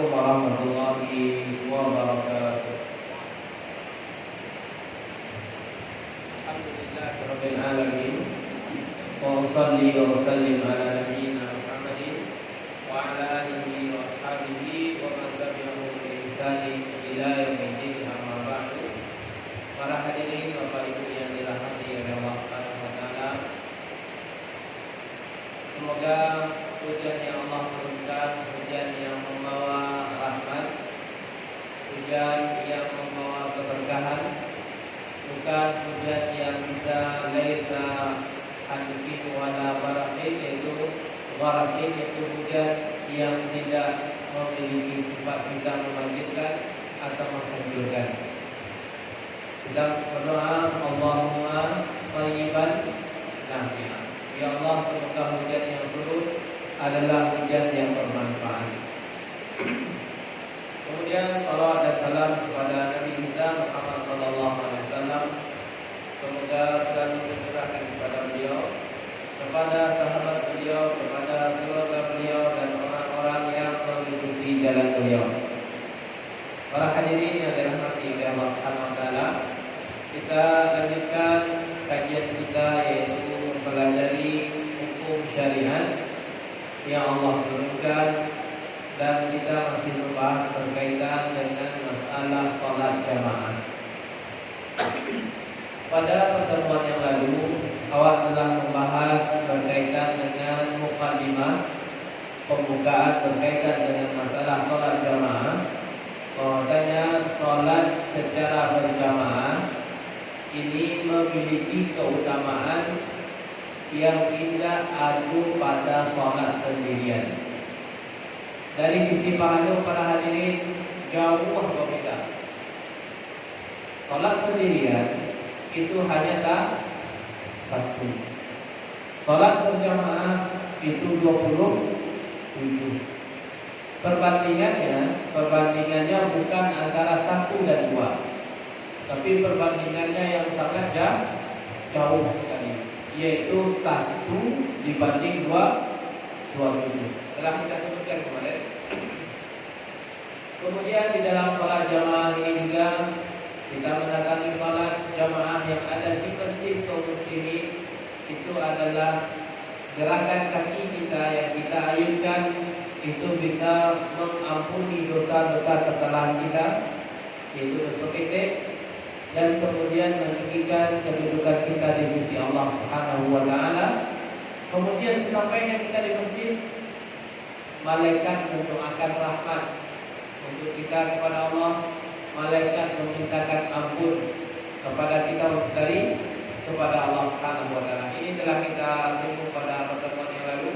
Assalamualaikum warahmatullahi wabarakatuh. Alhamdulillahirabbil alamin. Wa shalli wa sallim ala nabiyyina Muhammadin wa ala alihi wa ashabihi wa man tabi'ahum bi ihsanin ila yaumil amma ba'du. Para hadirin Bapak Ibu yang dirahmati oleh Allah Subhanahu wa taala. Semoga hujan yang Allah turunkan, hujan yang membawa rahmat, hujan yang membawa keberkahan, bukan hujan yang bisa laisa hadfin wala barakin, yaitu barakin, yaitu hujan yang tidak memiliki sifat bisa memanjatkan atau menghancurkan. Kita berdoa, Allahumma shayyiban nafi'an. Ya Allah, semoga hujan yang turun adalah hujan yang bermanfaat. Kemudian salawat dan salam kepada Nabi kita Muhammad sallallahu alaihi wasallam. Semoga selalu tercurahkan kepada beliau, kepada sahabat beliau, kepada keluarga beliau dan orang-orang yang mengikuti jalan beliau. Para hadirin yang dirahmati oleh Allah Subhanahu wa taala, kita lanjutkan kajian kita, yaitu mempelajari hukum syariat yang Allah turunkan, dan kita masih membahas berkaitan dengan masalah salat jamaah. Pada pertemuan yang lalu, awak telah membahas berkaitan dengan mukadimah, pembukaan berkaitan dengan masalah salat jamaah. Bahwasanya salat secara berjamaah ini memiliki keutamaan yang tidak ada pada salat sendirian. Dari sisi pahala para hadirin jauh berbeda. Salat sendirian itu hanya satu. Salat berjamaah itu 27. Perbandingannya bukan antara 1 dan 2, tapi perbandingannya yang sangat jauh sekali, yaitu 1 dibanding 27. Telah kita sebutkan kemarin. Kemudian di dalam salat jamaah ini juga kita mendatangi salat jamaah yang ada di masjid kaum muslimin. Itu adalah gerakan kaki kita yang kita ayunkan, itu bisa mengampuni dosa-dosa kesalahan kita, yaitu dosa ketek, dan kemudian meninggikan kedudukan kita di sisi Allah Subhanahu wa taala. Kemudian sesampainya kita di masjid, malaikat mendoakan rahmat untuk kita kepada Allah, malaikat memintakan ampun kepada kita dari kepada Allah Subhanahu wa taala. Ini telah kita singgung pada pertemuan yang lalu.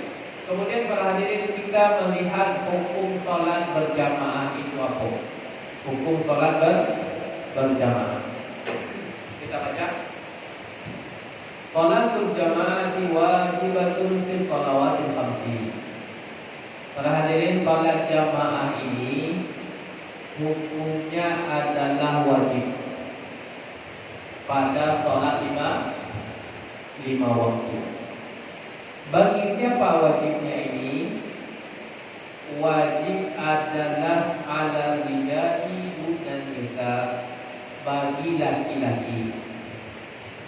Kemudian para hadirin, kita melihat hukum salat berjamaah itu apa? Hukum salat berjamaah. Kita baca. Salatul jamaati wajibatun fi shalawatil khamsi. Para hadirin, salat jamaah ini hukumnya adalah wajib pada salat lima waktu. Bagi siapa wajibnya ini? Wajib adalah ala rijali dan nisa, bagi laki-laki.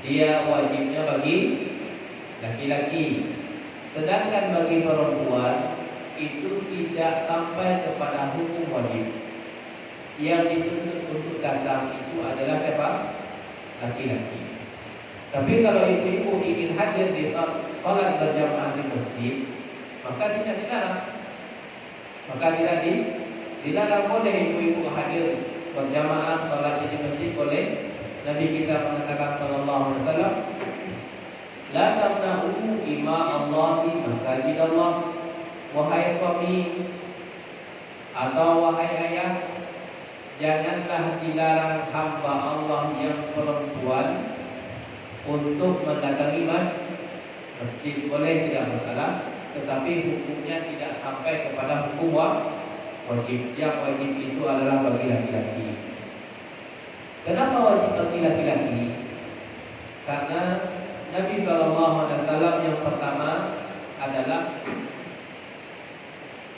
Dia wajibnya bagi laki-laki. Sedangkan bagi perempuan itu tidak sampai kepada hukum wajib. Yang dituntut untuk datang itu adalah siapa? Laki-laki. Tapi kalau ibu-ibu ingin hadir di salat berjamaah di masjid, maka tidak dilarang. Maka tidak dilarang, boleh ibu-ibu hadir berjamaah salat di masjid, boleh. Nabi kita mengatakan sallallahu alaihi wasallam, la tamna'u ima Allahi masajid Allah. Wahai suami atau wahai ayah, janganlah dilarang hamba Allah yang perempuan untuk mendatangi masjid. Boleh, tidak masalah, tetapi hukumnya tidak sampai kepada hukum wajib. Yang wajib itu adalah bagi laki-laki. Kenapa wajib bagi laki-laki? Karena Nabi SAW yang pertama adalah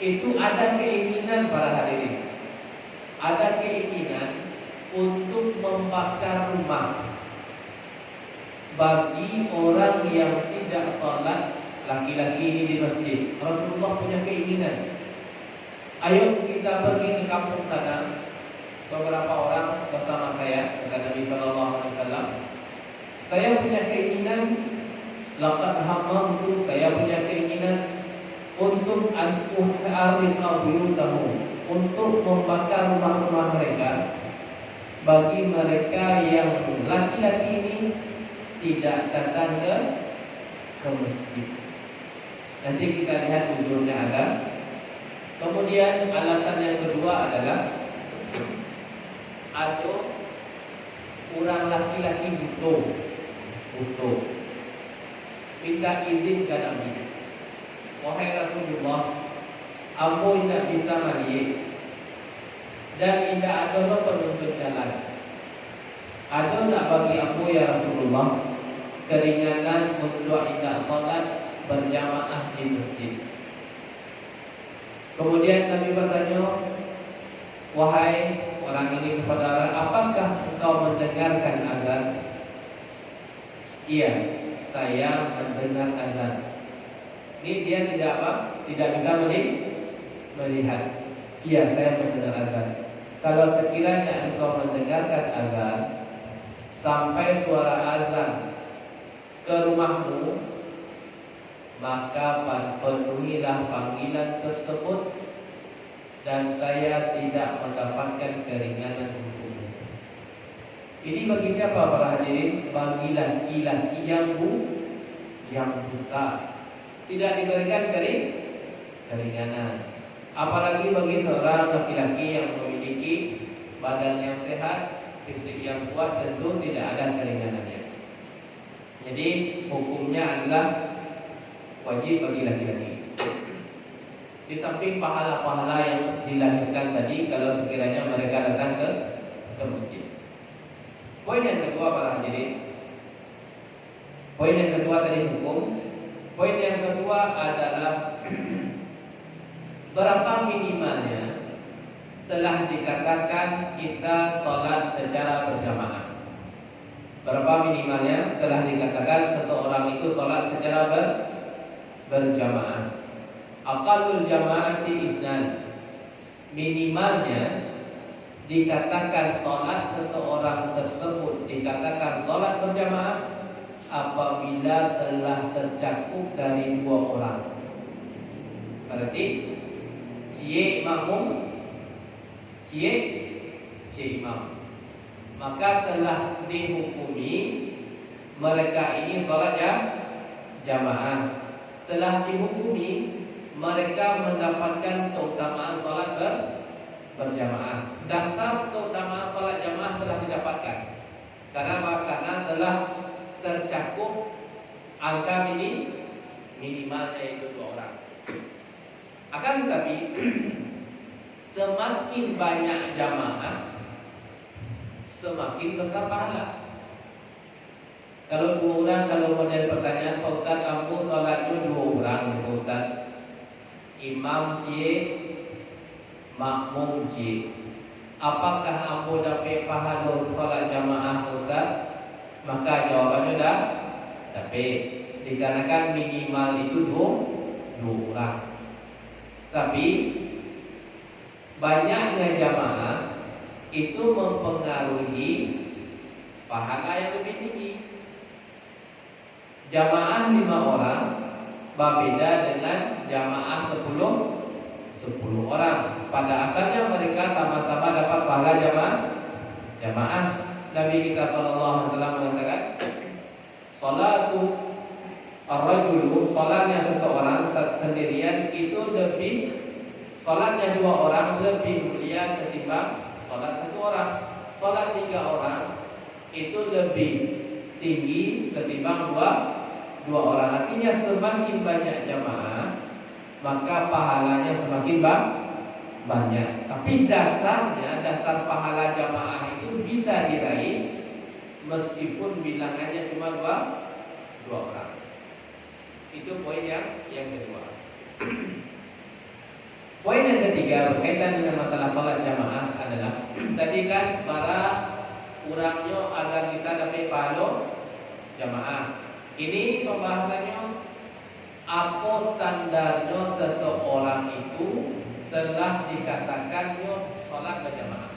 itu ada keinginan para hadirin, ada keinginan untuk membakar rumah bagi orang yang tidak sholat laki-laki ini di masjid. Rasulullah punya keinginan, ayo kita pergi ke kampung sana. Beberapa orang bersama saya, kata Nabi Sallallahu Alaihi Wasallam, saya punya keinginan, laqad hammamtu, saya punya keinginan untuk an-uharriqa buyutahum, untuk membakar rumah-rumah mereka bagi mereka yang laki-laki ini tidak datang ke masjid. Nanti kita lihat ujungnya ada. Kemudian alasan yang kedua adalah atau orang laki-laki butuh minta izin ke Nabi, wahai Rasulullah, ambo tidak bisa mandi dan tidak ada penuntut jalan. Ada tak bagi ambo ya Rasulullah keringanan untuk tidak sholat berjamaah di masjid? Kemudian Nabi bertanya, wahai orang ini kepada orang, apakah engkau mendengarkan azan? Iya, saya mendengar azan. Ini dia tidak apa? Tidak bisa melihat. Iya, saya mendengar azan. Kalau sekiranya engkau mendengarkan azan sampai suara azan ke rumahmu, maka penuhilah panggilan tersebut dan saya tidak mendapatkan keringanan hukummu. Ini bagi siapa para hadirin? Bagi laki-laki yang buta, tidak diberikan keringanan. Apalagi bagi seorang laki-laki yang memiliki badan yang sehat, fisik yang kuat, tentu tidak ada keringanannya. Jadi hukumnya adalah wajib bagi laki-laki. Di samping pahala-pahala yang dilakukan tadi, kalau sekiranya mereka datang ke masjid. Poin yang kedua para hadirin, poin yang kedua tadi hukum. Poin yang kedua adalah berapa minimalnya telah dikatakan kita sholat secara berjamaah. Berapa minimalnya telah dikatakan seseorang itu sholat secara berjamaah. Aqallul jama'ati idnan, minimalnya dikatakan sholat seseorang tersebut dikatakan sholat berjamaah apabila telah tercakup dari 2 orang. Berarti cie makmum, cie imam, maka telah dihukumi mereka ini sholat jamaah. Telah dihukumi mereka mendapatkan keutamaan sholat berjamaah. Dasar keutamaan sholat jamaah telah didapatkan. Karena telah tercakup angka minimalnya itu 2 orang. Akan tetapi semakin banyak jamaah, semakin besar pahala. Kalau 2 orang, kalau model pertanyaan, Pak Ustaz, ambo sholatnya 2 orang, Pak Ustaz. Imam cie, makmum cie. Apakah ambo dapat pahala sholat jamaah, Pak Ustaz? Maka jawabannya dah dapat. Dikarenakan minimal itu 2 orang. Tapi banyaknya jamaah itu mempengaruhi pahala yang lebih tinggi. Jamaah 5 orang berbeda dengan jamaah 10 orang. Pada asalnya mereka sama-sama dapat pahala jamaah. Nabi kita SAW mengatakan, salatu ar-rajulu, salatnya seseorang sendirian itu lebih, salatnya 2 orang lebih mulia ketimbang salat 1 orang. Salat 3 orang itu lebih tinggi ketimbang 2 orang. Artinya semakin banyak jamaah, maka pahalanya semakin banyak. Tapi dasar pahala jamaah itu bisa diraih meskipun bilangannya cuma 2 orang. Itu poin yang kedua. Poin yang ketiga berkaitan dengan masalah sholat jamaah adalah tadi kan para urangnya agar bisa dapat pahala jamaah. Ini pembahasannya apa standarnya seseorang itu telah dikatakannya sholat berjamaah.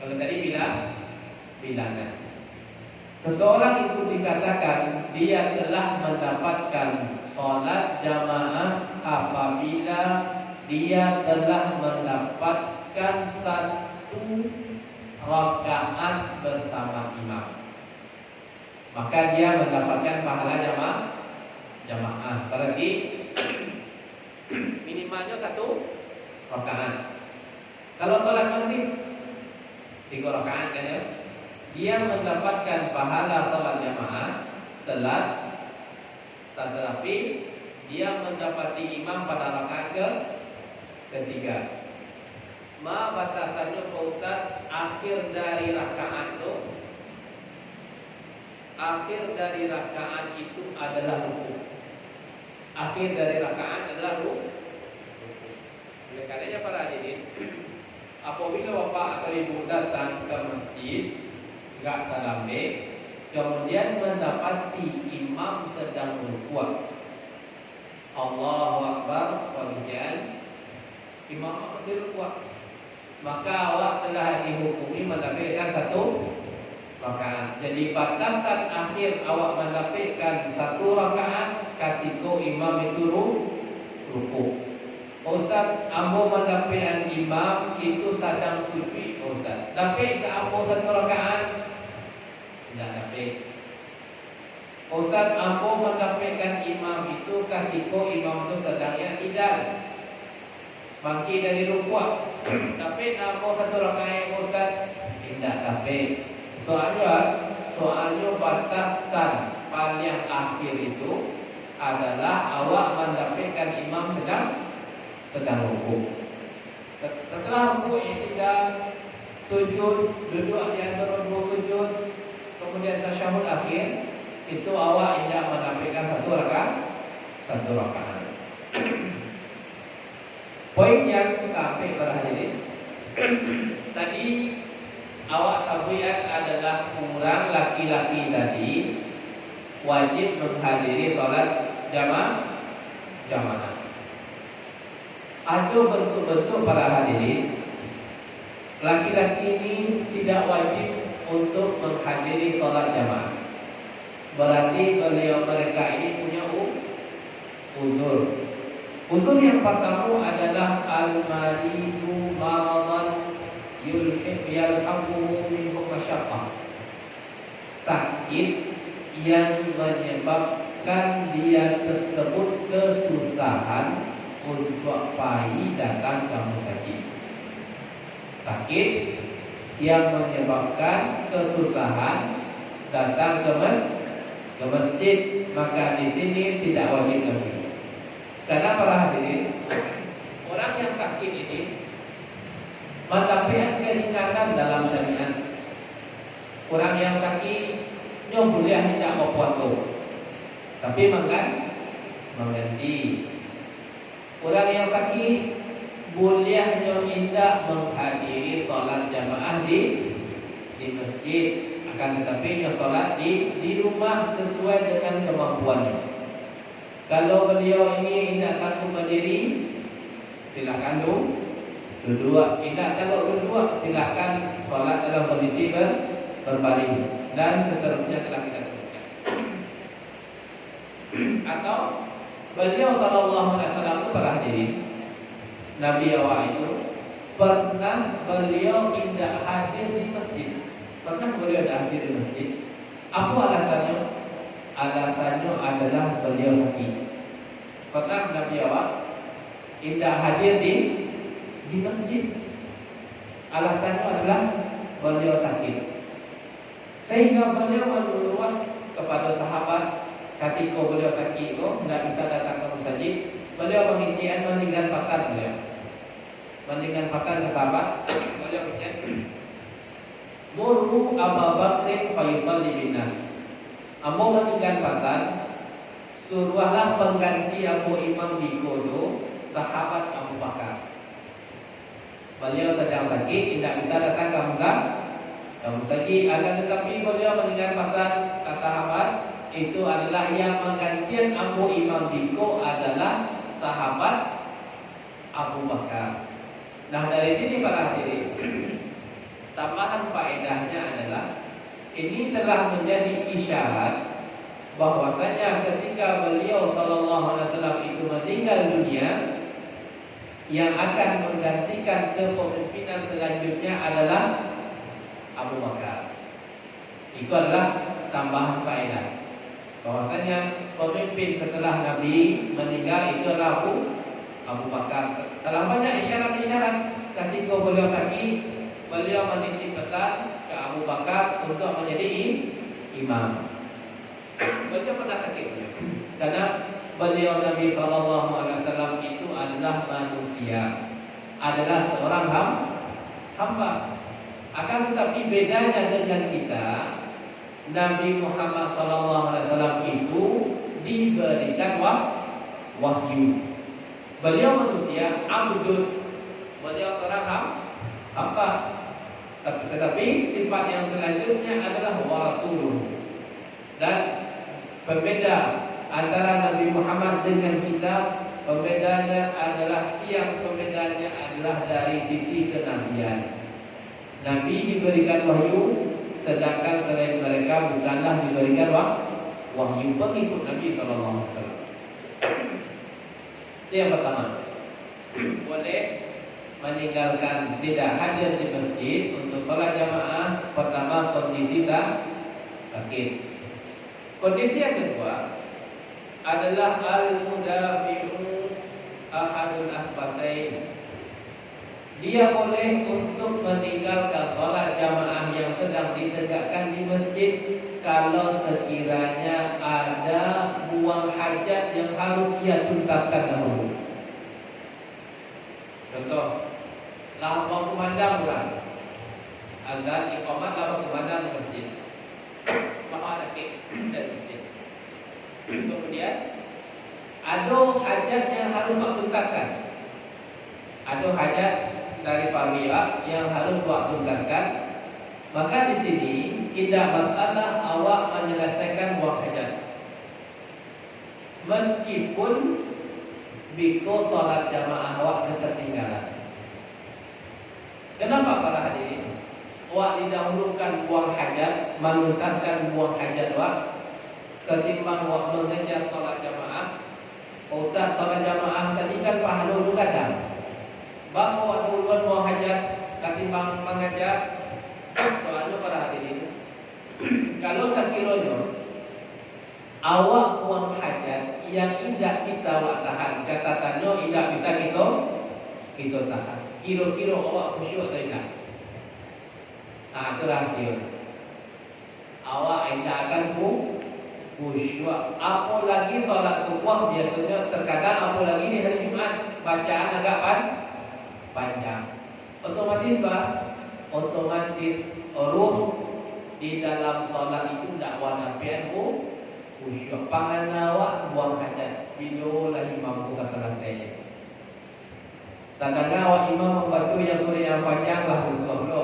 Kalau tadi bilangan. Seseorang itu dikatakan dia telah mendapatkan sholat jamaah apabila dia telah mendapatkan satu rakaat bersama imam. Maka dia mendapatkan pahala jamaah. Berarti minimalnya satu rakaat. Kalau sholat maghrib 3 rakaat kan ya? Dia mendapatkan pahala sholat jamaah telat, tetapi dia mendapati imam pada rakaat ketiga. Ma batasannya Pak Ustaz, akhir dari rakaat itu adalah rukuk. Akhir dari rakaat adalah rukuk. Oleh karenanya para hadirin, apabila bapak atau ibu datang ke masjid enggak tarawih, kemudian mendapati imam sedang rukuk, Allahu Akbar, kemudian imam masih rukuk, maka awak telah dihukumi mendapatkan satu rakaat. Jadi batasan akhir awak mendapatkan satu rakaat ketika imam itu rukuk. Ustaz, ambo mendapatkan imam itu sedang sujud. Ustaz, dapat ke ambo satu rakaat? Tidak dapat. Ustaz, ambo mendapatkan imam itu ketika imam itu sedang i'tidal, bangkit dari rukuk. Dapat ambo satu rakaat Ustaz? Tidak dapat. Soalnya batasan paling akhir itu adalah awak mendapatkan imam sedang rukuk. Setelah rukuk i'tidal, sujud, duduk di antara dua sujud, kemudian tasyahud akhir, itu awak tidak mendapatkan satu rakaat. Poin yang keempat para hadirin, tadi awak sampaikan adalah orang laki-laki tadi wajib menghadiri sholat jamaah. Ada bentuk-bentuk para hadirin, laki-laki ini tidak wajib untuk menghadiri sholat jamaah. Berarti mereka ini punya uzur. Uzur yang pertama adalah al-maridu maradan yalhaquhu minhu masyaqqah. Sakit yang menyebabkan dia tersebut kesusahan untuk bayi datang ke masjid. Sakit yang menyebabkan kesusahan datang ke masjid, maka di sini tidak wajib lagi. Karena para hadirin, orang yang sakit ini mendapatkan keringanan dalam syariat. Orang yang sakit boleh tidak berpuasa, tapi mengganti. Orang yang sakit bolehnya tidak menghadiri sholat jamaah di masjid, akan tetapi sholat di rumah sesuai dengan kemampuannya. Kalau beliau ini tidak sanggup berdiri, silakan duduk. Kalau duduk, silakan sholat dalam kondisi berbaring, dan seterusnya telah kita sebutkan. Atau beliau sallallahu alaihi wasallam para hadirin, Nabi awak itu pernah beliau tidak hadir di masjid. Pernah beliau tidak hadir di masjid. Apa alasannya? Alasannya adalah beliau sakit. Pernah Nabi awak tidak hadir di masjid. Alasannya adalah beliau sakit. Sehingga beliau menyuruh kepada sahabat, ketika beliau sakit itu tidak bisa datang ke masjid, beliau mengizinkan mendingan pasar beliau. Mendingan pasar ke sahabat, beliau mengizinkan Murru Abu Bakrin fayusalli binnas. Ambo mendingan pasar, suruhlah pengganti Abu Imam di kodo sahabat Abu Bakar. Beliau sedang sakit, tidak bisa datang ke musajid. Akan tetapi beliau mendengar pesan sahabat itu adalah yang menggantikan Abu Imam Biko adalah sahabat Abu Bakar. Nah, dari sini para hadirin, tambahan faedahnya adalah ini telah menjadi isyarat bahwasanya ketika beliau sallallahu alaihi wasallam itu meninggal dunia, yang akan menggantikan kepemimpinan selanjutnya adalah Abu Bakar. Itu adalah tambahan faedah bahwasanya pemimpin setelah Nabi meninggal itu adalah Abu Bakar. Telah banyak isyarat-isyarat ketika beliau sakit, beliau menitip pesan ke Abu Bakar untuk menjadi imam. Beliau pernah sakit karena beliau Nabi SAW itu adalah manusia, adalah seorang hamba. Akan tetapi bedanya dengan kita, Nabi Muhammad SAW itu diberikan wahyu. Beliau manusia, abdul. Beliau seorang hamba. Tetapi sifat yang selanjutnya adalah rasul. Dan berbeda antara Nabi Muhammad dengan kita, pembedanya adalah dari sisi kenabian. Nabi diberikan wahyu, sedangkan selain mereka bukanlah diberikan wahyu. Pengikut Nabi SAW. Itu yang pertama. Boleh meninggalkan, tidak hadir di masjid untuk sholat jamaah. Pertama, kondisi sakit. Kondisi yang kedua adalah al-mudafi'u ahadul asbatain. Dia boleh untuk meninggalkan sholat jamaah yang sedang ditegakkan di masjid kalau sekiranya ada buang hajat yang harus dia tuntaskan dahulu. Contoh, lama kumandang bulan azan iqamat, lama kumandang di masjid, maka ada kek dari masjid. Kemudian ada hajat yang harus tuntaskan, ada hajat dari pawira yang harus waktu tuntaskan, maka di sini tidak masalah awak menyelesaikan buang hajat, meskipun biko sholat jamaah awak ketertinggalan. Kenapa para hadirin? Awak didahulukan buang hajat, menuntaskan buang hajat awak ketimbang awak mengejar sholat jamaah. Ustaz, sholat jamaah tadi kan pahala dulu kadang. Bako ada uluan buang hajat ketimbang mengajar. Soalnya para hadirin, kalau sekiranya awak buang hajat yang tidak bisa awak tahan, catatannya tidak bisa kita tahan, kira-kira awak khusyuk atau tidak? Nah, itu rahasia. Awak tidak akan khusyuk. Apalagi sholat subuh biasanya terkadang, apalagi di hari Jumat, bacaan agak panjang. Otomatis otomatis ruh di dalam sholat itu tidak wanapian khusyuk. Panganawa buang hajat bila lagi mampu selesai. Tanda awak imam membaca yang surah yang panjang lah khusyuk dulu.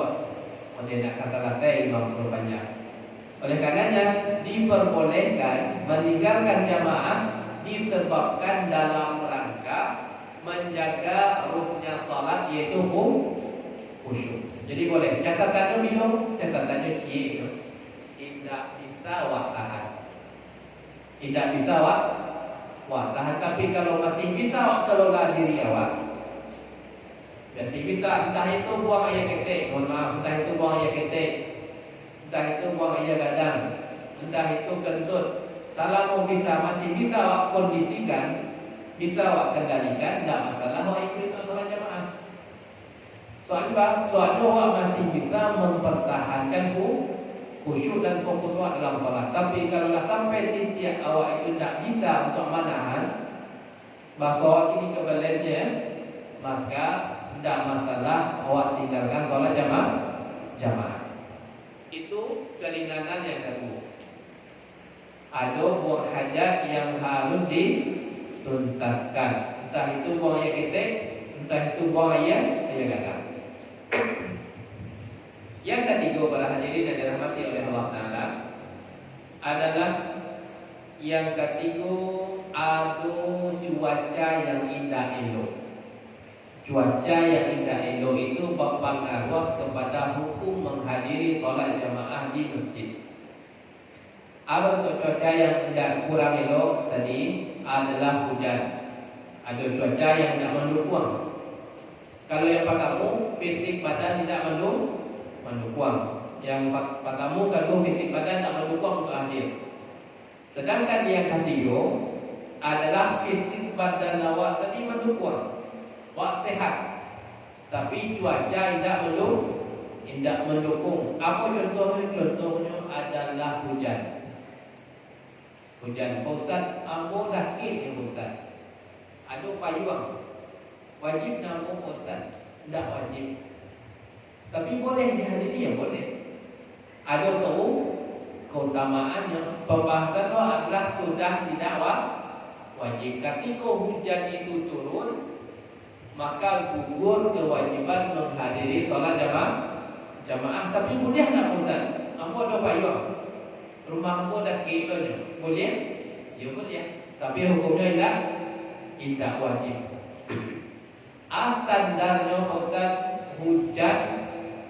Dia nak selesai imam surah panjang. Oleh karenanya diperbolehkan meninggalkan jamaah disebabkan dalam rangka menjaga ruhnya salat, yaitu khusyuk. Jadi boleh. Catatannya minum, catatannya cie itu tidak bisa awak tahan. Tidak bisa awak tahan. Tapi kalau masih bisa awak kelola diri awak, masih bisa. Entah itu buang air ketek, mohon maaf, entah itu buang air ketek, entah itu buang air gadang, entah itu kentut. Selama bisa, masih bisa awak kondisikan, bisa awak kendalikan, tidak masalah awak ikut untuk sholat jamaah. Soalnya awak masih bisa mempertahankan khusyuk dan fokus awak dalam sholat. Tapi kalau sampai titik awak itu tidak bisa untuk menahan, bahasa awak ini kebelennya, maka tidak masalah awak tinggalkan sholat jamaah. Itu keringanan yang kedua. Ada buang hajat yang harus dituntaskan, entah itu buang air ketek, entah itu buang air gadang. Yang ketiga para hadirin yang dirahmati oleh Allah Ta'ala adalah yang ketiga ada cuaca yang indah elok. Cuaca yang indah elok itu berpengaruh kepada hukum menghadiri solat jamaah di masjid. Apa untuk cuaca yang indah kurang elok tadi adalah hujan. Ada cuaca yang tidak mendukung. Kalau yang pertama fisik badan tidak mendukung. Yang pertama kalau fisik badan tidak mendukung untuk hadir. Sedangkan yang ketiga adalah fisik badan awak tadi mendukung. Awak sehat, tapi cuaca tidak mendukung. Apa contohnya? Contohnya adalah hujan. Hujan. Ustaz, ambo dah kek Ustaz. Ada payung. Wajib nampak Ustaz? Tidak wajib. Tapi boleh dihadiri ya boleh. Ada keutamaannya. Pembahasan adalah sudah tidak wajib. Ketika hujan itu turun, maka gugur kewajiban menghadiri solat jamaah. Tapi boleh nak Ustaz? Ambo ada payung. Rumah ambo dah kilonya. Boleh? Ya boleh. Tapi hukumnya tidak wajib. Standarnya Ustaz, hujan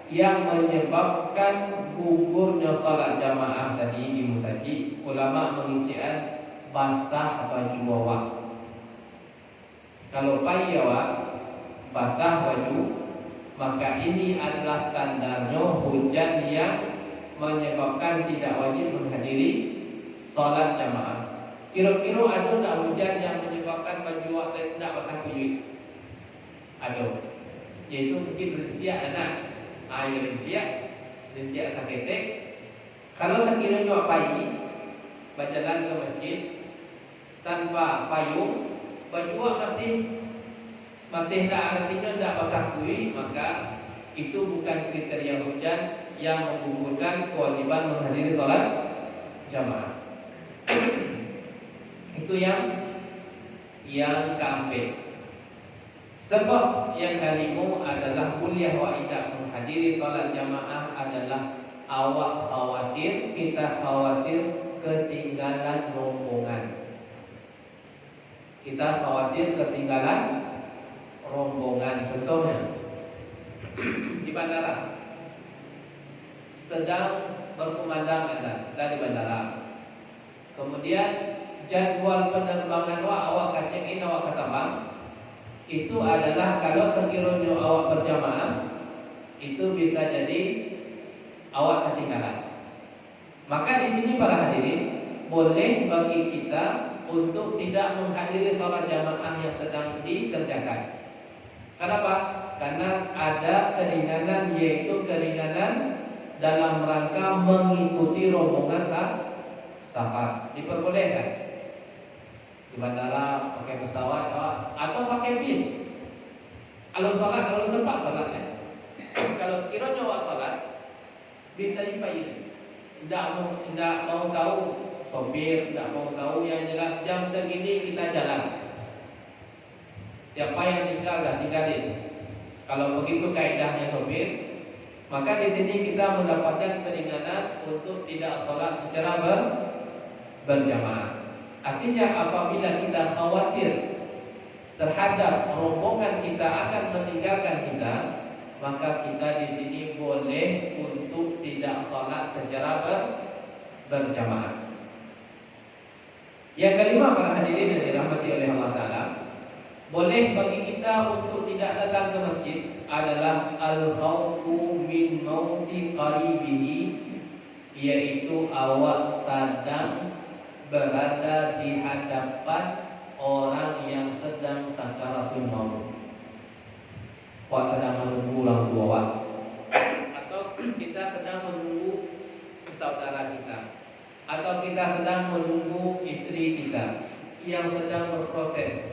yang menyebabkan gugurnya salat jamaah tadi di musajid, ulama mengincikan basah baju awak. Kalau payah awak basah baju, maka ini adalah standarnya hujan yang menyebabkan tidak wajib menghadiri salat jamaah. Kira-kira ada tak hujan yang menyebabkan baju awak tidak basah baju? Ada. Yaitu mungkin rintiak anak. Air rintiak saketek. Kalau sekiranya pagi berjalan ke masjid tanpa payung, baju awak masih tak artinya tak basah kui, maka itu bukan kriteria hujan yang menggugurkan kewajiban menghadiri sholat jamaah. Itu yang keempat. Sebab yang kelima adalah kuliah wa tidak menghadiri sholat jamaah adalah awak khawatir, kita khawatir ketinggalan rombongan. Kita khawatir ketinggalan rombongan. Contohnya di bandara sedang berkumandang dari bandara. Kemudian jadwal penerbangan awak kacengin awak ketambang. Itu adalah kalau sekiranya awak berjamaah, itu bisa jadi awak ketinggalan. Maka di sini para hadirin boleh bagi kita untuk tidak menghadiri sholat jamaah yang sedang dikerjakan. Kenapa? Karena ada keringanan, yaitu keringanan dalam rangka mengikuti rombongan safar. Diperbolehkan di bandara pakai pesawat atau pakai bis. Kalau sempat sholat ya. Kalau sekiranya awak sholat, bisa dipakai. Tidak mau tahu sopir, tidak mau tahu, yang jelas jam segini kita jalan. Siapa yang tinggalin. Kalau begitu kaidahnya sopir, maka di sini kita mendapatkan keringanan untuk tidak sholat secara berjamaah. Artinya apabila kita khawatir terhadap rombongan kita akan meninggalkan kita, maka kita di sini boleh untuk tidak sholat secara berjamaah. Yang kelima para hadirin yang dirahmati oleh Allah Ta'ala, boleh bagi kita untuk tidak datang ke masjid adalah al-khawfu min mauti qaribihi, yaitu awak sedang berada di hadapan orang yang sedang sakaratul maut. Awak sedang menunggu orang tua awak, atau kita sedang menunggu saudara kita, atau kita sedang menunggu istri kita yang sedang berproses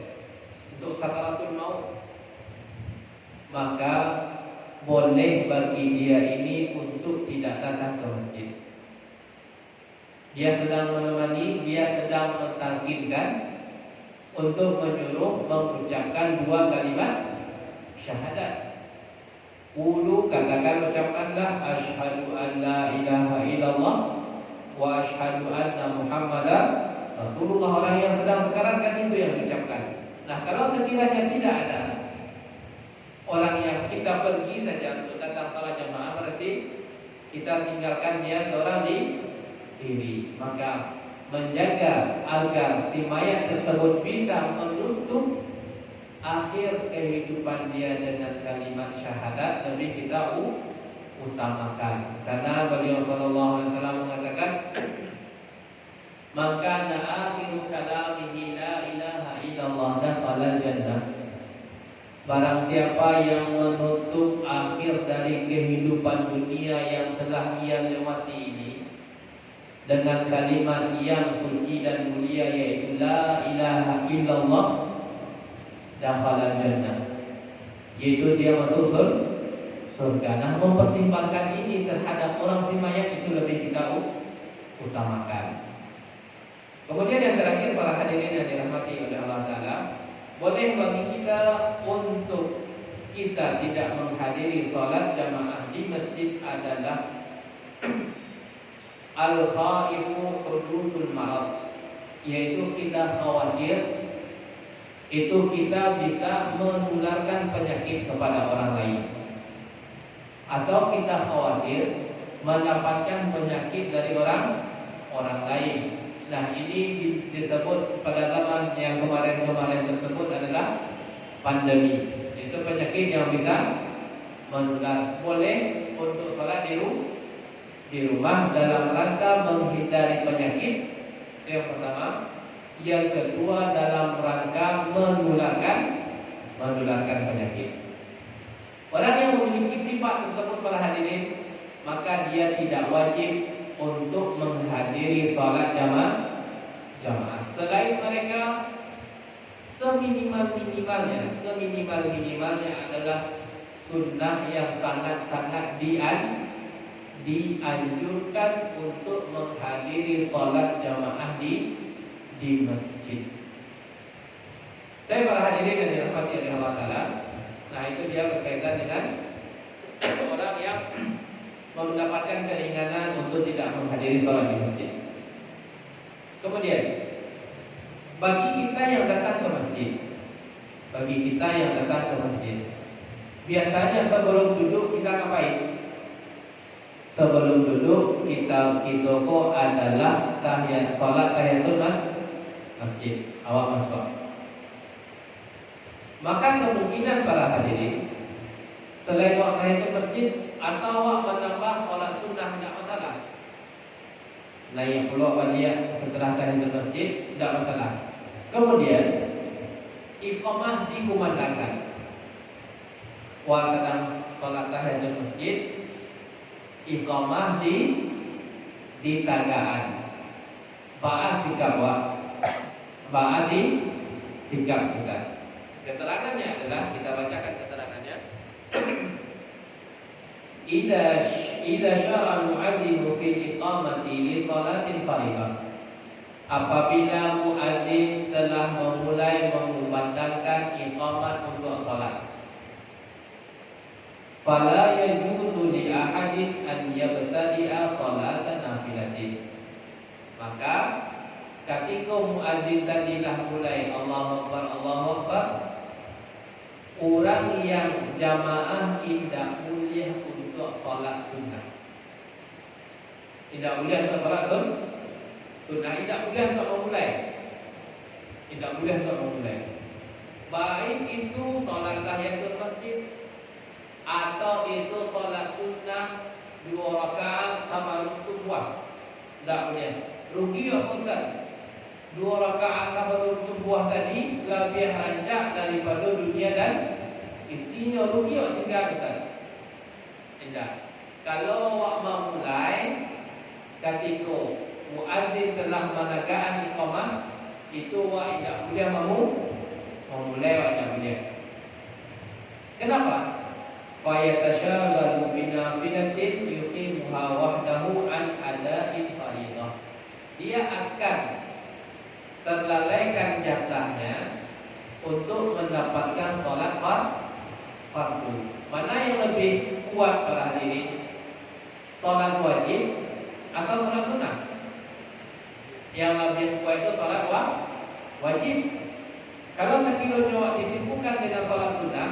untuk sakaratul maut. Maka boleh bagi dia ini untuk tidak datang ke masjid. Dia sedang menemani, dia sedang mentalkinkan untuk menyuruh mengucapkan dua kalimat syahadat. Qulu, katakan, ucapkanlah, asyhadu an la ilaha illallah wa asyhadu anna Muhammadar Rasulullah. Orang yang sedang sekarang kan itu yang diucapkan. Nah, kalau sekiranya tidak ada orang yang kita pergi saja untuk datang salat jamaah, berarti kita tinggalkan dia seorang diri. Maka menjaga agar si mayat tersebut bisa menutup akhir kehidupan dia dengan kalimat syahadat lebih kita utamakan. Karena beliau sallallahu alaihi wasallam mengatakan, "Maka akhiru kalamihi la ilaha illallah dakhala jannah." Barang siapa yang menutup akhir dari kehidupan dunia yang telah ia lewati ini dengan kalimat yang suci dan mulia, yaitu la ilaha illallah, dakhala jannah, yaitu dia masuk surga. Nah, mempertimbangkan ini terhadap orang si mayat itu lebih kita utamakan. Kemudian yang terakhir, para hadirin yang dirahmati oleh Allah Ta'ala, boleh bagi kita untuk kita tidak menghadiri sholat jamaah di masjid adalah al-khaifu hududul marad, yaitu kita khawatir itu kita bisa menularkan penyakit kepada orang lain, atau kita khawatir mendapatkan penyakit dari orang lain. Nah, ini disebut pada zaman yang kemarin tersebut adalah pandemi. Itu penyakit yang bisa menular. Boleh untuk sholat di rumah dalam rangka menghindari penyakit. Itu yang pertama. Yang kedua, dalam rangka menularkan penyakit. Orang yang memiliki sifat tersebut, para hadirin, maka dia tidak wajib untuk menghadiri sholat jamaah. Selain mereka, seminimal-minimalnya adalah sunnah yang sangat-sangat dianjurkan untuk menghadiri sholat jamaah di masjid. Saya, para hadirin yang dirahmati oleh Allah Ta'ala, nah itu dia berkaitan dengan orang yang mendapatkan keringanan untuk tidak menghadiri sholat di masjid. Kemudian, bagi kita yang datang ke masjid, biasanya sebelum duduk kita ngapain? Sebelum duduk kita kok adalah sholat tahiyatul masjid. Awak masuk. Maka kemungkinan, para hadirin, selain waktu tahiyatul masjid atau awak menambah sholat sunnah, tidak masalah. Naik pulau balik setelah tahiyatul masjid, tidak masalah. Kemudian iqamah dikumandangkan. Sedang sholat tahiyatul masjid, iqamah di tagaan. Sikap kita. Keterangannya adalah, kita bacakan keterangannya. Idza syara'a al-mu'adzinu fil iqamati li salatil fardhah. Apabila muadzin telah memulai mengumandangkan iqamat untuk salat, fala yajuzu li ahadin an yabtadi'a salatan nafilatin. Maka ketika muadzin tadilah mulai Allahu Akbar, orang yang jamaah tidak boleh untuk salat sunnah. Tidak boleh untuk salat sunnah, tidak boleh untuk memulai. Baik itu salat tahiyatul masjid atau itu salat sunnah 2 rakaat sebelum subuh. Tidak boleh. Rugi ya Ustaz. 2 rakaat sebelum subuh tadi lebih rancak daripada dunia dan isinya. Rugi ya tinggal Ustaz. Tidak. Kalau awak mau mulai ketika muadzin telah menegakkan iqamah, itu awak tidak boleh memulai, awak tidak boleh. Kenapa? Fayatasyaghadu binafilatin yuqimuha wahdahu an ada'il fariidhah. Dia akan terlalaikan jatahnya untuk mendapatkan sholat fardu. Mana yang lebih kuat para hadirin? Sholat wajib atau sholat sunnah? Yang lebih kuat itu sholat wajib. Kalau sekiranya disibukkan dengan sholat sunnah,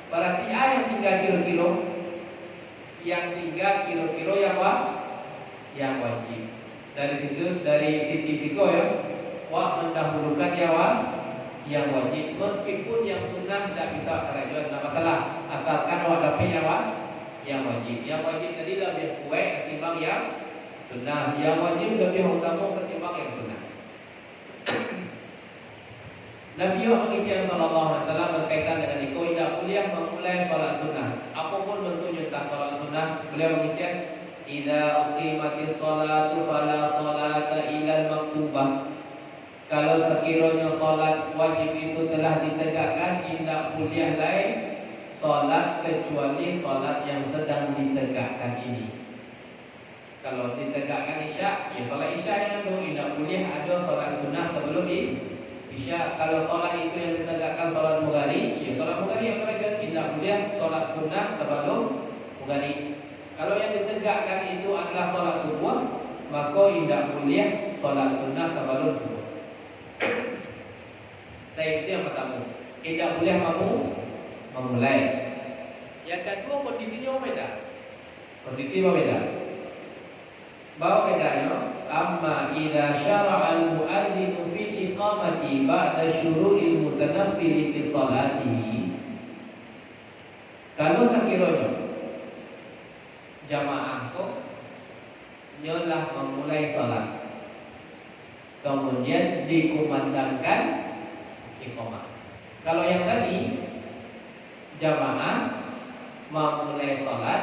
berarti yang 3 kilo-kilo, yang 3 kilo-kilo yang wajib. Dari situ, dari sisi fikih ya, mendahulukan yang wajib. Meskipun yang sunnah tidak bisa kerajuan, tidak masalah, asalkan dapat yang wajib. Yang wajib tadi lebih kuat ketimbang yang sunnah. Yang wajib lebih utama ketimbang yang sunnah. Nabi Muhammad SAW berkaitan dengan itu, tidak boleh memulai sholat sunnah. Apapun bentuknya entah sholat sunnah, beliau mengingatkan, idza uqimatis sholatu fala sholata ilal maktubah. Kalau sekiranya sholat wajib itu telah ditegakkan, tidak boleh lain sholat kecuali sholat yang sedang ditegakkan ini. Kalau ditegakkan isya, ya sholat isya yang itu, tidak boleh ada sholat sunnah sebelum isya. Kalau sholat itu yang ditegakkan sholat mughari, ya sholat mughari yang kerajaan, tidak boleh sholat sunnah sebelum mughari. Kalau yang ditegakkan itu adalah sholat subuh, maka tidak boleh sholat sunnah sebelum subuh. Itu yang pertama, tidak boleh kamu memulai. Yang kedua, kondisinya berbeda. Kondisi berbeda. Bahawa bedanya, amma idza syara'a al-mu'adzinu fi iqamati ba'da syuru'il mutanaffili fi sholatihi. Kalau sekiranya jamaah itu nyolah memulai sholat, kemudian dikumandangkan iqamah. Kalau yang tadi jamaah memulai sholat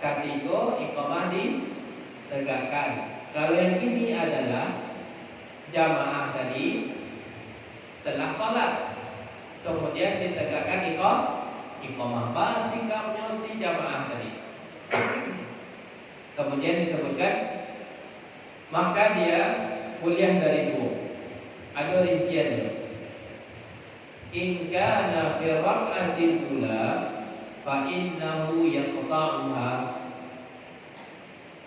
ketika iqamah ditegakkan. Kalau yang ini adalah jamaah tadi telah sholat, kemudian ditegakkan iqamah. Bahas sikapnya si jamaah tadi. Kemudian disebutkan, maka dia kuliah dari 2. Ada rinciannya. In kana fi rak'atil ula fa innahu yaqta'uha.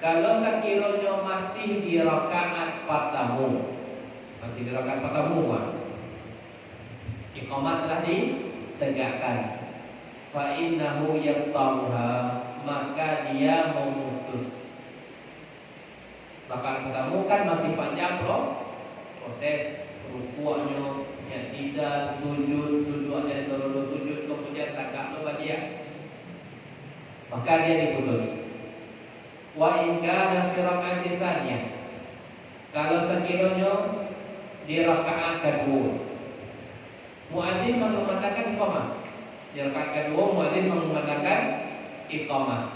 Kalau sekiranya masih di rakaat pertama, iqamah telah ditegakkan, fa innahu yaqta'uha, maka dia memutus. Rakaat pertama kan masih panjang proses rukuknya, tidak sujud, duduk dan turun sujud, kemudian tagak dia, maka dia diputus. Wa in kana fi raka'atin tsaniyah, kalau sekiranya di rakaat kedua muadzin mengumandangkan iqamah, di rakaat kedua muadzin mengumandangkan iqamah,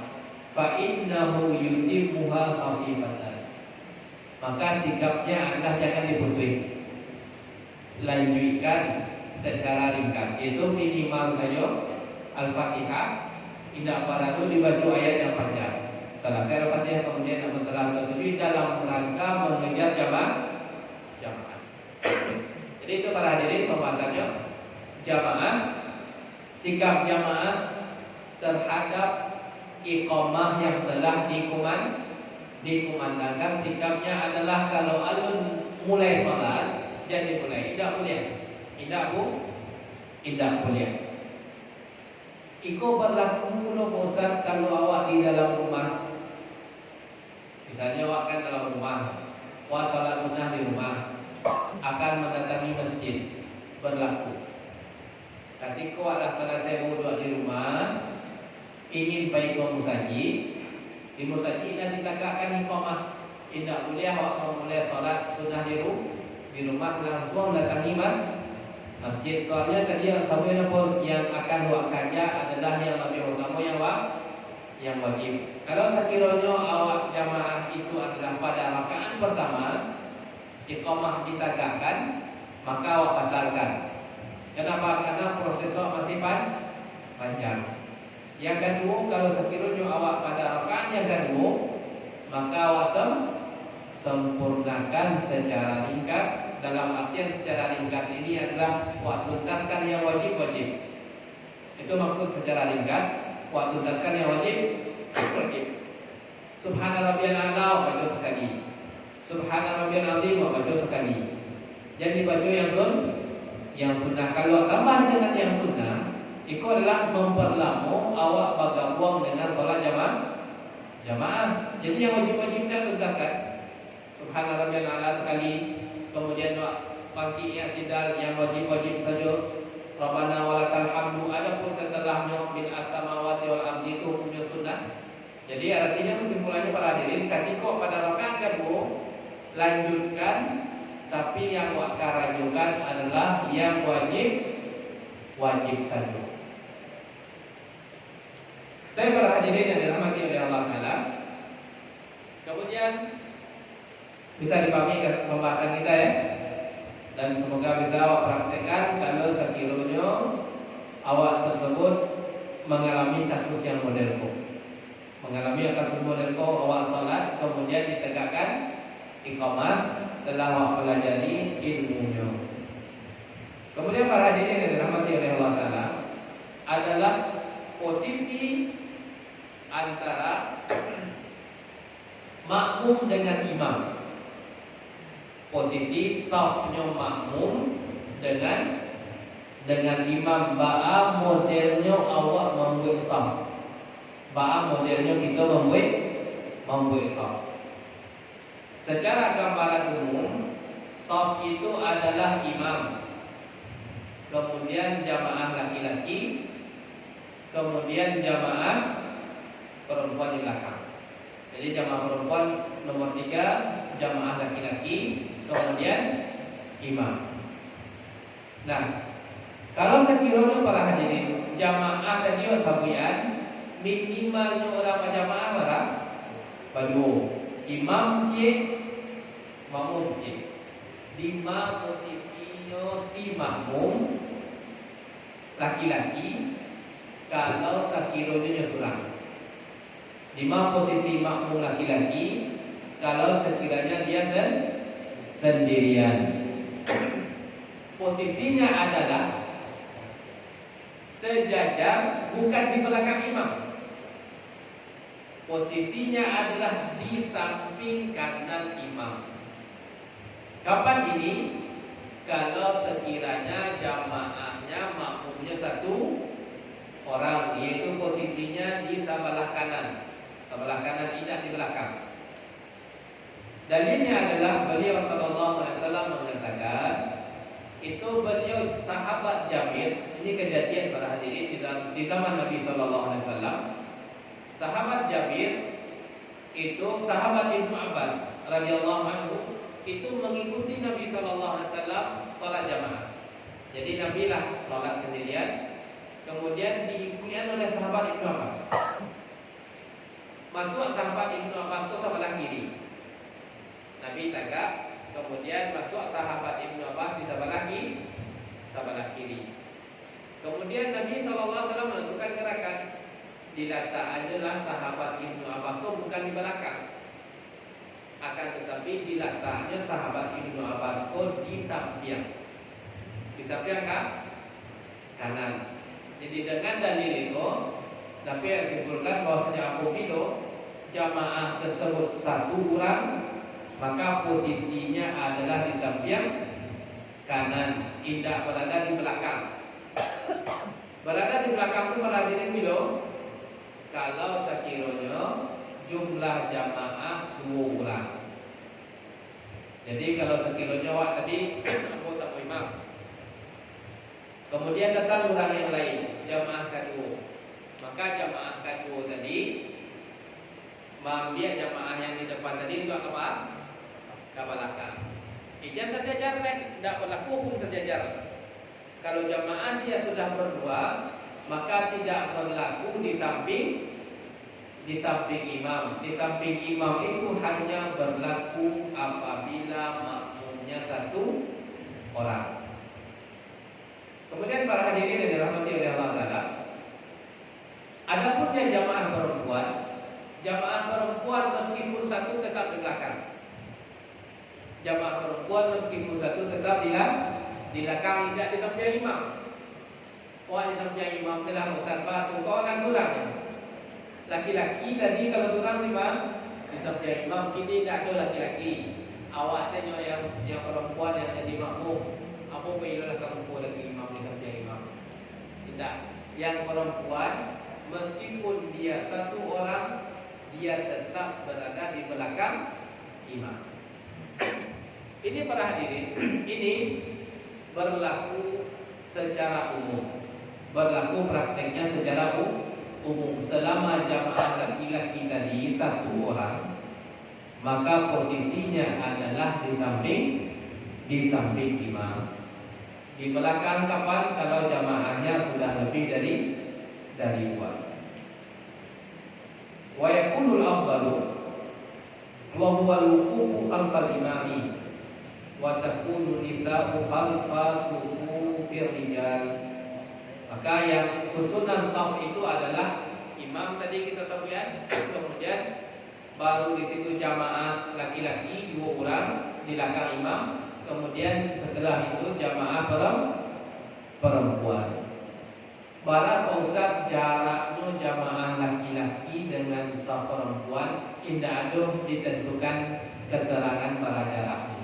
fa innahu yutimmuha khafifatan, maka sikapnya adalah jangan diputus, lanjutkan secara ringkas, yaitu minimal saja Al-Fatihah, tidak perlu dibaca ayat yang panjang. Selesai Al-Fatihah kemudian masalah tersebut dalam rangka mengejar jamaah. Jadi itu para hadirin pembahasannya jamaah, sikap jamaah terhadap iqamah yang telah dikumandangkan. Sikapnya adalah kalau alun mulai sholat, jadi mulai, tidak boleh. Iko berlaku mula bosan kalau awak di dalam rumah. Misalnya awak kan dalam rumah, awak sholat sunnah di rumah, akan mendatangi masjid, berlaku. Ketika awak selesai wudhu di rumah, ingin pergi ke musajid, di musajid dan ditegakkan iqamah, tidak boleh awak memulai sholat sunnah di rumah langsung datangi masjid. Soalnya tadi yang sampai pun yang akan awak kerja adalah yang lebih utama yang wajib. Kalau sekiranya awak jamaah itu adalah pada rakaat pertama iqamah ditegakkan, maka awak batalkan. Kenapa? Karena proses awak masih panjang. Yang kedua, kalau sekiranya awak pada rakaat yang kedua, maka awak sempurnakan secara ringkas. Dalam artian secara ringkas ini adalah awak tuntaskan yang wajib. Itu maksud secara ringkas. Waktu tuntaskan yang wajib. Subhana rabbiyal a'la baca sekali. Subhana rabbiyal azim baca sekali. Jadi baca yang sunnah. Kalau tambah dengan yang sunnah, itu adalah memperlama awak bergabung dengan solat jamaah. Jadi yang wajib-wajib saya tuntaskan. Subhana rabbiyal a'la sekali. Kemudian pagi i'tidal yang wajib-wajib saja. Rabbana walakal hamdu. Adapun setelahnya min as-samawati wal ardi itu punya sunnah. Jadi artinya kesimpulannya para hadirin, ketika pada rakaat kedua lanjutkan, tapi yang karajukan adalah yang wajib saja. Tapi para hadirin yang dirahmati oleh Allah Taala, kemudian bisa dipahami pembahasan kita ya. Dan semoga bisa awak praktekkan kalau sekiranya awak tersebut mengalami kasus yang modelku. Mengalami kasus modelku awak salat kemudian ditegakkan iqamah telah awak pelajari ilmunya. Kemudian para hadirin yang dirahmati oleh Allah Taala adalah posisi antara makmum dengan imam. Posisi safnya makmum dengan imam. Ba'a modelnya awak membuat saf. Ba'a modelnya kita membuat saf. Secara gambaran umum, saf itu adalah imam, kemudian jamaah laki-laki, kemudian jamaah perempuan di belakang. Jadi jamaah perempuan nomor 3, jamaah laki-laki, kemudian imam. Nah, kalau sekiranya para hadirin jamaah tadi sabuyan, minimalnya orang jamaah berapa? Berdua. Imam cik, makmum cik. 5 posisinya si makmum laki-laki kalau sekiranya surang. 5 posisi makmum laki-laki kalau sekiranya dia sendirian. Posisinya adalah sejajar, bukan di belakang imam. Posisinya adalah di samping kanan imam. Kapan ini? Kalau sekiranya jamaahnya makmumnya 1 orang, yaitu posisinya di sebelah kanan. Sebelah kanan, tidak di belakang. Dalilnya adalah beliau sallallahu alaihi wasallam mengatakan, itu beliau sahabat Jabir, ini kejadian para hadirin di zaman Nabi sallallahu alaihi wasallam. Sahabat Jabir itu sahabat Ibnu Abbas radhiyallahu anhu itu mengikuti Nabi sallallahu alaihi wasallam salat jamaah. Jadi Nabi lah salat sendirian, kemudian diikuti oleh sahabat Ibnu Abbas. Masuk sahabat Ibnu Abbas itu sebelah kiri. Nabi tegak, kemudian masuk sahabat Ibnu Abbas di sebelah kiri. Kemudian Nabi SAW melakukan gerakan. Diletakkannya lah sahabat Ibnu Abbas itu bukan di belakang, akan tetapi diletakkannya sahabat Ibnu Abbas itu di samping. Di samping kanan. Jadi dengan dalil itu Nabi simpulkan bahwasanya apabila jamaah tersebut 1 orang, maka posisinya adalah di samping kanan, tidak berada di belakang. Berada di belakang itu meladirin bilo kalau sekiranya jumlah jamaah 2 orang. Jadi kalau sekiranya awak tadi aku sama imam, kemudian datang orang yang lain, jamaah kedua, maka jamaah kedua tadi mengambil jamaah yang di depan tadi itu apa? Ke belakang. Jangan sejajar, tidak berlaku hukum sejajar. Kalau jamaah dia sudah berdua, maka tidak berlaku di samping imam. Di samping imam itu hanya berlaku apabila makmumnya 1 orang. Kemudian para hadirin yang dirahmati oleh Allah Taala, adapun yang jamaah perempuan meskipun 1 tetap di belakang. Jamaah perempuan meskipun 1 tetap di belakang, tidak di samping imam. di samping imam telah Ustaz batu, kau akan surang ya? Laki-laki tadi kalau surang di samping imam, kini tidak ada laki-laki. Awak saja yang perempuan yang jadi makmum. Apa perlulah kamu lagi imam di samping imam? Tidak. Yang perempuan meskipun dia satu orang, dia tetap berada di belakang imam. Ini para hadirin, ini berlaku secara umum. Berlaku prakteknya secara umum. Selama jamaah laki-laki tadi satu orang, maka posisinya adalah di samping imam. Di belakang kapan kalau jamaahnya sudah lebih dari dua. Wa yakunul afdalu wa huwa al-wuqufu khalfal imami wa takunu nisa'u khalfa sufufir rijal. Maka yang susunan saf itu adalah imam tadi kita sebutkan, kemudian baru di situ jamaah laki-laki 2 orang di belakang imam, kemudian setelah itu jamaah perempuan. Para Pak Ustaz, jaraknya jamaah laki-laki dengan saf perempuan tidak ada ditentukan keterangan para jaraknya.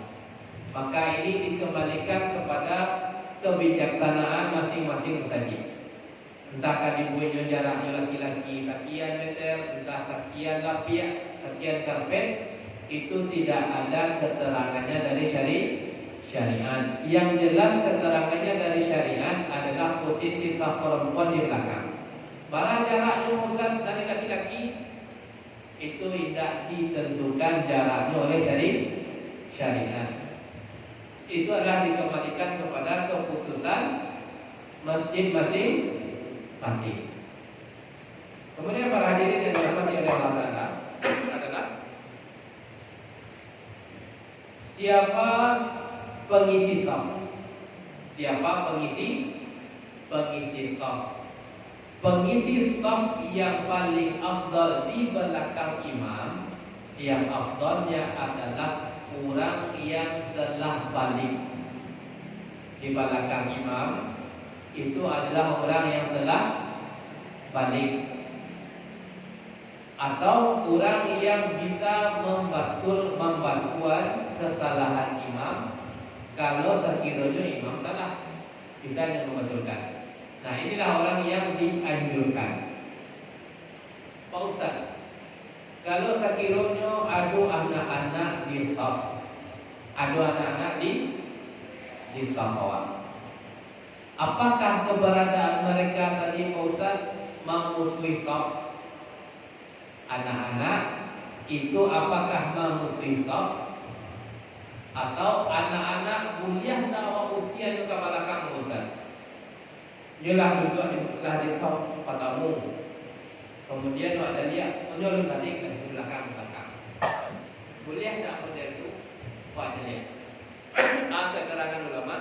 Maka ini dikembalikan kepada kebijaksanaan masing-masing masjid. Entahkah dibuatnya jaraknya laki-laki sekian meter, entah sekian lapis, sekian karpet, itu tidak ada keterangannya dari syariat. Yang jelas keterangannya dari syariat adalah posisi saf perempuan di belakang. Barang jaraknya Ustaz dari laki-laki itu tidak ditentukan jaraknya oleh syariat. Itu adalah dikembalikan kepada keputusan masjid masing-masing. Kemudian para hadirin yang dirahmati oleh Allah Ta'ala adalah siapa pengisi shaf? Siapa pengisi shaf? Pengisi shaf yang paling afdal di belakang imam, yang afdalnya adalah orang yang telah balik. Di belakang imam itu adalah orang yang telah balik, atau orang yang bisa membantuan kesalahan imam kalau sekiranya imam salah, bisa membetulkan. Nah, inilah orang yang dianjurkan. Pak Ustaz, kalau sekiranya ada anak-anak di shaf, ada anak-anak di shaf awal, apakah keberadaan mereka tadi Pak Ustaz memutui shaf? Anak-anak itu apakah memutui shaf? Atau anak-anak kuliah dakwah usia juga belakang Ustaz? Ialah juga di shaf padamu. Kemudian waktu dia menyolong balik ke belakang. Boleh tak model itu? Waktu dia. Keterangan ulama.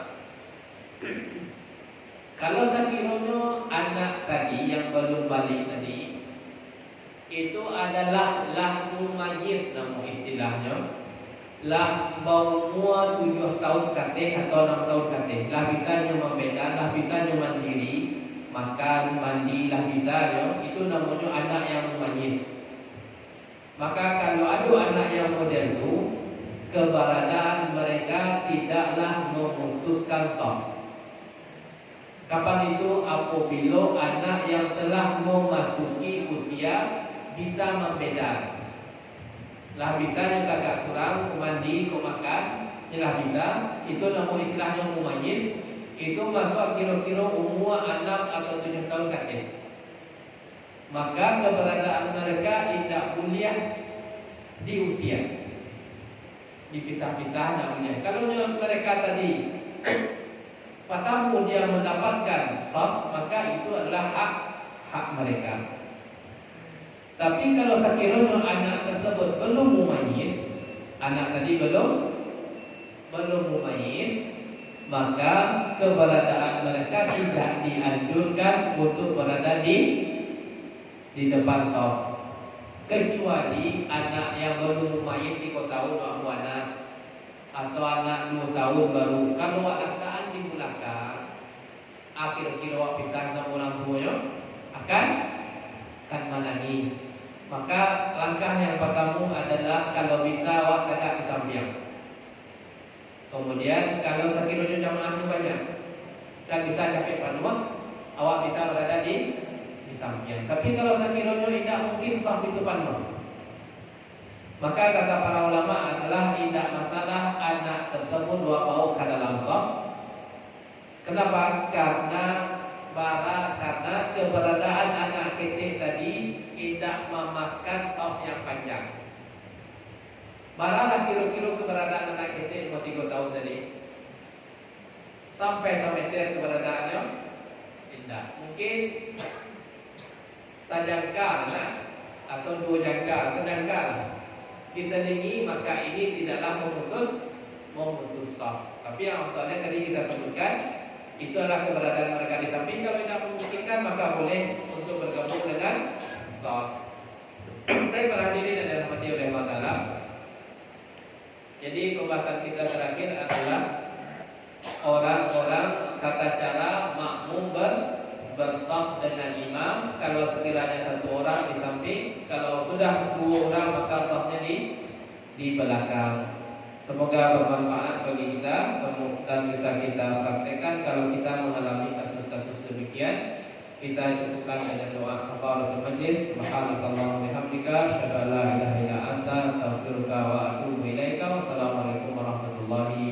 Kalau sekiranya anak tadi yang belum balik tadi itu adalah lahmu mayis nama istilahnya, lah bau mua 7 tahun katih atau 6 tahun katih, lah bisanya membeda, lah bisanya mandiri, makan, mandi, lah bisanya, itu namanya anak yang mayis. Maka kalau ada anak yang model itu, keberadaan mereka tidaklah memutuskan shaf. Kapan itu? Apabila anak yang telah memasuki usia bisa membeda. Lah bisanya kagak surang, ku mandi, ku makan, lah bisa. Itu nama istilahnya mumayyiz. Itu masuk kira-kira umur 6 atau 7 tahun katih. Maka keberadaan mereka tidak kuliah di usia, dipisah-pisah tidak kuliah. Kalau mereka tadi patamu dia mendapatkan shaf, maka itu adalah hak mereka. Tapi kalau sekiranya anak tersebut belum mumayyiz, anak tadi belum mumayyiz, maka keberadaan mereka tidak dianjurkan untuk berada di depan shaf, kecuali anak yang belum mumayyiz 3 tahun abu anak, atau anak 2 tahun baru. Kalau laktaan di belakang, akhir kira wak pisah sama orang tuanya akan menangis. Maka langkah yang pertama adalah kalau bisa awak tegak di samping. Kemudian kalau sekiranya jamaahnya banyak dan bisa capek panua, awak bisa berada di samping. Tapi kalau sekiranya tidak mungkin saf itu penuh, maka kata para ulama adalah tidak masalah anak tersebut dua bahu ke dalam saf. Kenapa? Karena keberadaan anak kecil tadi tidak memakan saf yang panjang. Baralah kira-kira keberadaan anak kecil 3 tahun tadi sampai keberadaannya tidak. Mungkin sajangkal atau 2 jangkal, sedangkan diselingi, maka ini tidaklah memutus saf. Tapi yang utama tadi kita sebutkan itu adalah keberadaan mereka di samping. Kalau tidak memungkinkan maka boleh untuk bergabung dengan saf. Baik para hadirin yang dirahmati oleh Allah Ta'ala, jadi pembahasan kita terakhir adalah orang-orang tata cara makmum bersaf dengan imam. Kalau sekiranya 1 orang di samping, kalau sudah 2 orang maka safnya di belakang. Semoga bermanfaat bagi kita dan bisa kita praktekkan. Kalau kita mengalami kasus-kasus demikian, kita cukupkan dengan doa kafaratul majlis. Subhanakallahumma bihamdika asyhadu an la ilaha illa anta astaghfiruka wa atubu ilaika. Wassalamualaikum warahmatullahi